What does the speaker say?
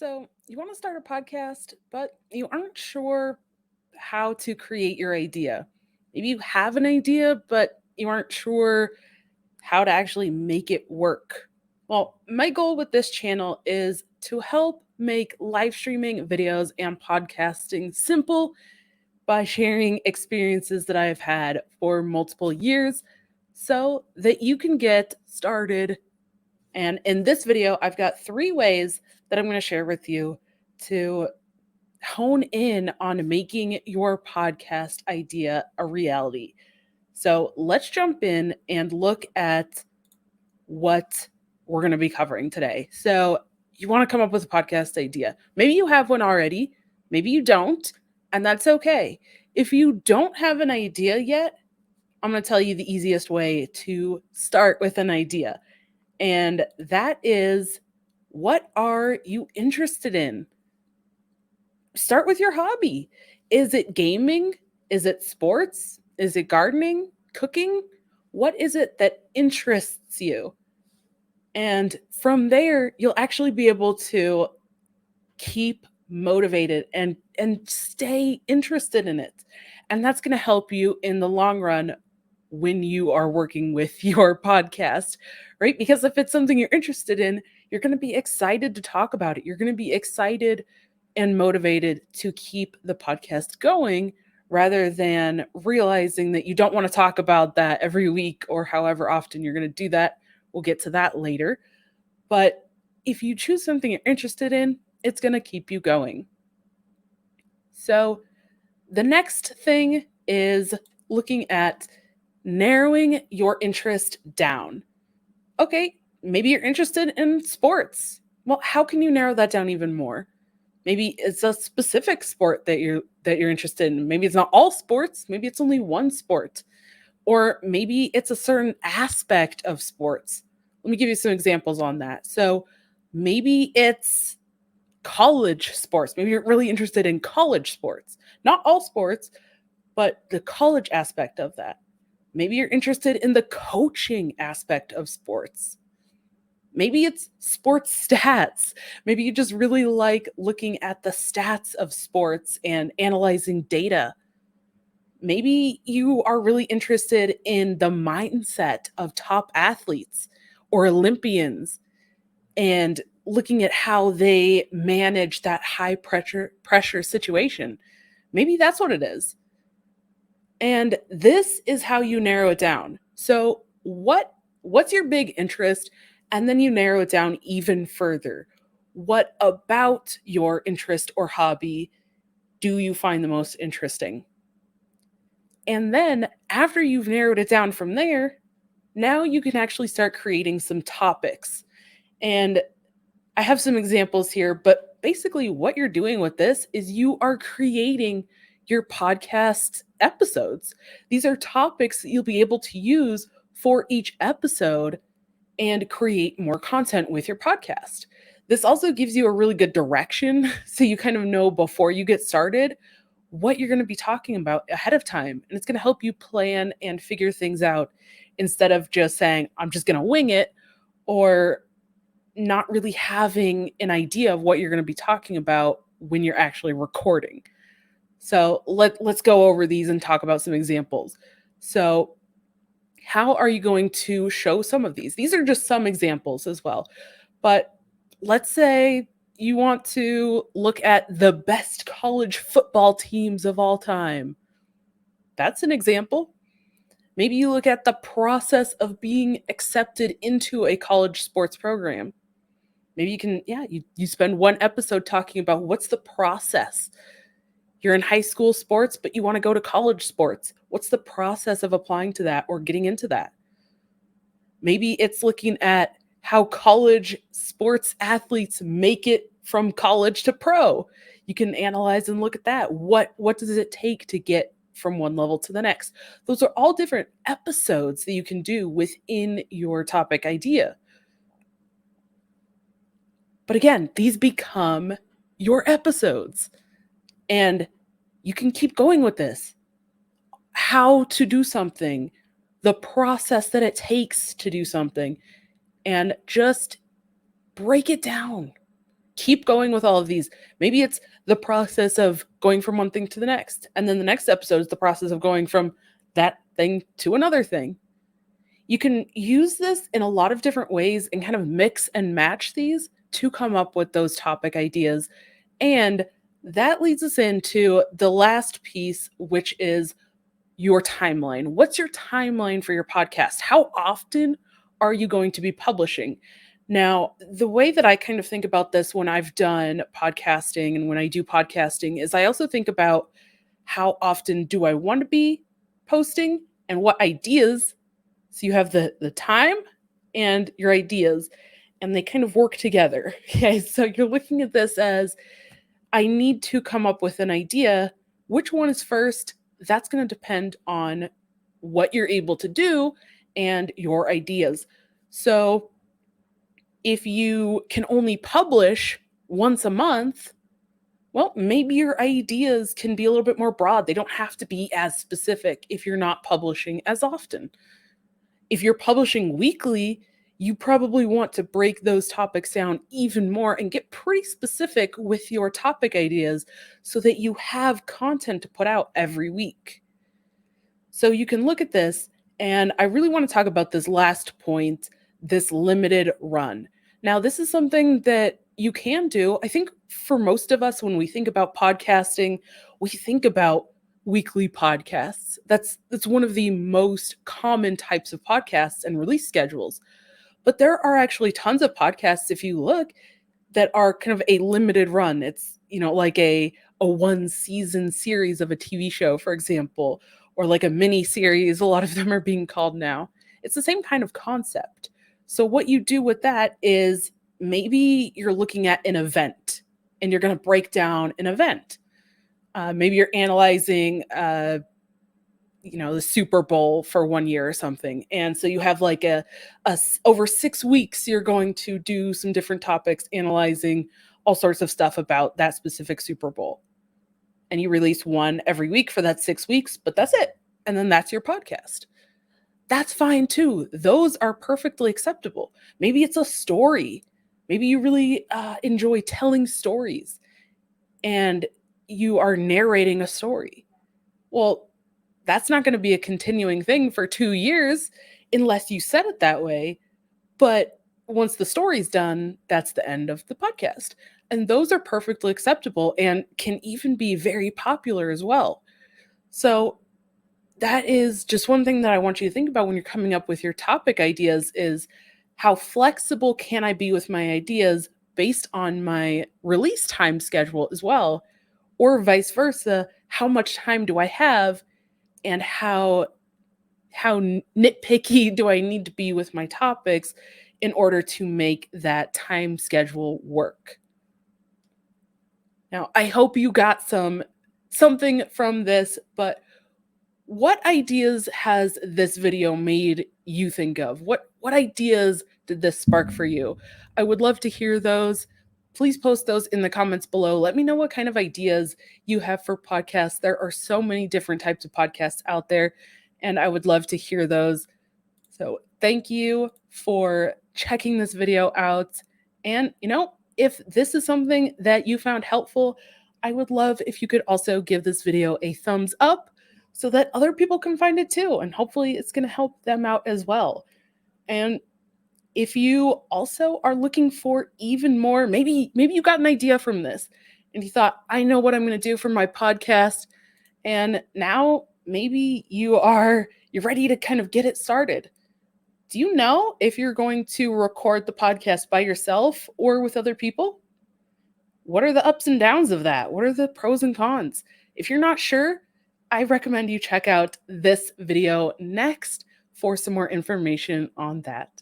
So, you want to start a podcast, but you aren't sure how to create your idea. Maybe you have an idea, but you aren't sure how to actually make it work. Well, my goal with this channel is to help make live streaming videos and podcasting simple by sharing experiences that I've had for multiple years so that you can get started. And in this video, I've got 3 ways that I'm going to share with you to hone in on making your podcast idea a reality. So let's jump in and look at what we're going to be covering today. So, you want to come up with a podcast idea. Maybe you have one already, maybe you don't, and that's okay. If you don't have an idea yet, I'm going to tell you the easiest way to start with an idea. And that is, what are you interested in? Start with your hobby. Is it gaming? Is it sports? Is it gardening? Cooking? What is it that interests you? And from there, you'll actually be able to keep motivated and stay interested in it. And that's going to help you in the long run when you are working with your podcast, right? Because if it's something you're interested in, you're going to be excited to talk about it. You're going to be excited and motivated to keep the podcast going rather than realizing that you don't want to talk about that every week or however often you're going to do that. We'll get to that later. But if you choose something you're interested in, it's going to keep you going. So, the next thing is looking at narrowing your interest down. Okay, maybe you're interested in sports. Well, how can you narrow that down even more? Maybe it's a specific sport that you're interested in. Maybe it's not all sports, maybe it's only one sport. Or maybe it's a certain aspect of sports. Let me give you some examples on that. So, maybe it's college sports. Maybe you're really interested in college sports. Not all sports, but the college aspect of that. Maybe you're interested in the coaching aspect of sports. Maybe it's sports stats. Maybe you just really like looking at the stats of sports and analyzing data. Maybe you are really interested in the mindset of top athletes or Olympians and looking at how they manage that high pressure situation. Maybe that's what it is. And this is how you narrow it down. So, what's your big interest? And then you narrow it down even further. What about your interest or hobby do you find the most interesting? And then after you've narrowed it down from there, now you can actually start creating some topics. And I have some examples here, but basically, what you're doing with this is you are creating your podcast episodes. These are topics that you'll be able to use for each episode and create more content with your podcast. This also gives you a really good direction so you kind of know before you get started what you're going to be talking about ahead of time. And it's going to help you plan and figure things out instead of just saying, I'm just going to wing it, or not really having an idea of what you're going to be talking about when you're actually recording. So let's go over these and talk about some examples. So, how are you going to show some of these? These are just some examples as well. But let's say you want to look at the best college football teams of all time. That's an example. Maybe you look at the process of being accepted into a college sports program. Maybe you can, yeah, you spend one episode talking about what's the process. You're in high school sports, but you want to go to college sports. What's the process of applying to that or getting into that? Maybe it's looking at how college sports athletes make it from college to pro. You can analyze and look at that. What does it take to get from one level to the next? Those are all different episodes that you can do within your topic idea. But again, these become your episodes. And you can keep going with this. How to do something, the process that it takes to do something, and just break it down. keep going with all of these. Maybe it's the process of going from one thing to the next. And then the next episode is the process of going from that thing to another thing. You can use this in a lot of different ways and kind of mix and match these to come up with those topic ideas. And that leads us into the last piece, which is your timeline. What's your timeline for your podcast? How often are you going to be publishing? Now, the way that I kind of think about this when I've done podcasting and when I do podcasting is I also think about how often do I want to be posting and what ideas. So you have the time and your ideas, and they kind of work together. Okay, so you're looking at this as I need to come up with an idea. Which one is first? That's going to depend on what you're able to do and your ideas. So if you can only publish once a month, well, maybe your ideas can be a little bit more broad. They don't have to be as specific if you're not publishing as often. If you're publishing weekly, you probably want to break those topics down even more and get pretty specific with your topic ideas so that you have content to put out every week. So you can look at this, and I really want to talk about this last point, this limited run. Now, this is something that you can do. I think for most of us, when we think about podcasting, we think about weekly podcasts. That's one of the most common types of podcasts and release schedules. But there are actually tons of podcasts, if you look, that are kind of a limited run. It's, like a one season series of a TV show, for example, or like a mini series. A lot of them are being called now. It's the same kind of concept. So what you do with that is maybe you're looking at an event and you're going to break down an event. Maybe you're analyzing, the Super Bowl for 1 year or something. And so you have like over 6 weeks, you're going to do some different topics, analyzing all sorts of stuff about that specific Super Bowl. And you release one every week for that 6 weeks, but that's it. And then that's your podcast. That's fine too. Those are perfectly acceptable. Maybe it's a story. Maybe you really enjoy telling stories and you are narrating a story. Well, that's not going to be a continuing thing for 2 years unless you set it that way. But once the story's done, that's the end of the podcast. And those are perfectly acceptable and can even be very popular as well. So that is just one thing that I want you to think about when you're coming up with your topic ideas is how flexible can I be with my ideas based on my release time schedule as well, or vice versa, how much time do I have and how nitpicky do I need to be with my topics in order to make that time schedule work. Now, I hope you got something from this, but what ideas has this video made you think of? What ideas did this spark for you? I would love to hear those. Please post those in the comments below. Let me know what kind of ideas you have for podcasts. There are so many different types of podcasts out there, and I would love to hear those. So thank you for checking this video out. And, if this is something that you found helpful, I would love if you could also give this video a thumbs up so that other people can find it too. And hopefully it's going to help them out as well. And if you also are looking for even more, maybe you got an idea from this and you thought, I know what I'm going to do for my podcast. And now maybe you're ready to kind of get it started. Do you know if you're going to record the podcast by yourself or with other people? What are the ups and downs of that? What are the pros and cons? If you're not sure, I recommend you check out this video next for some more information on that.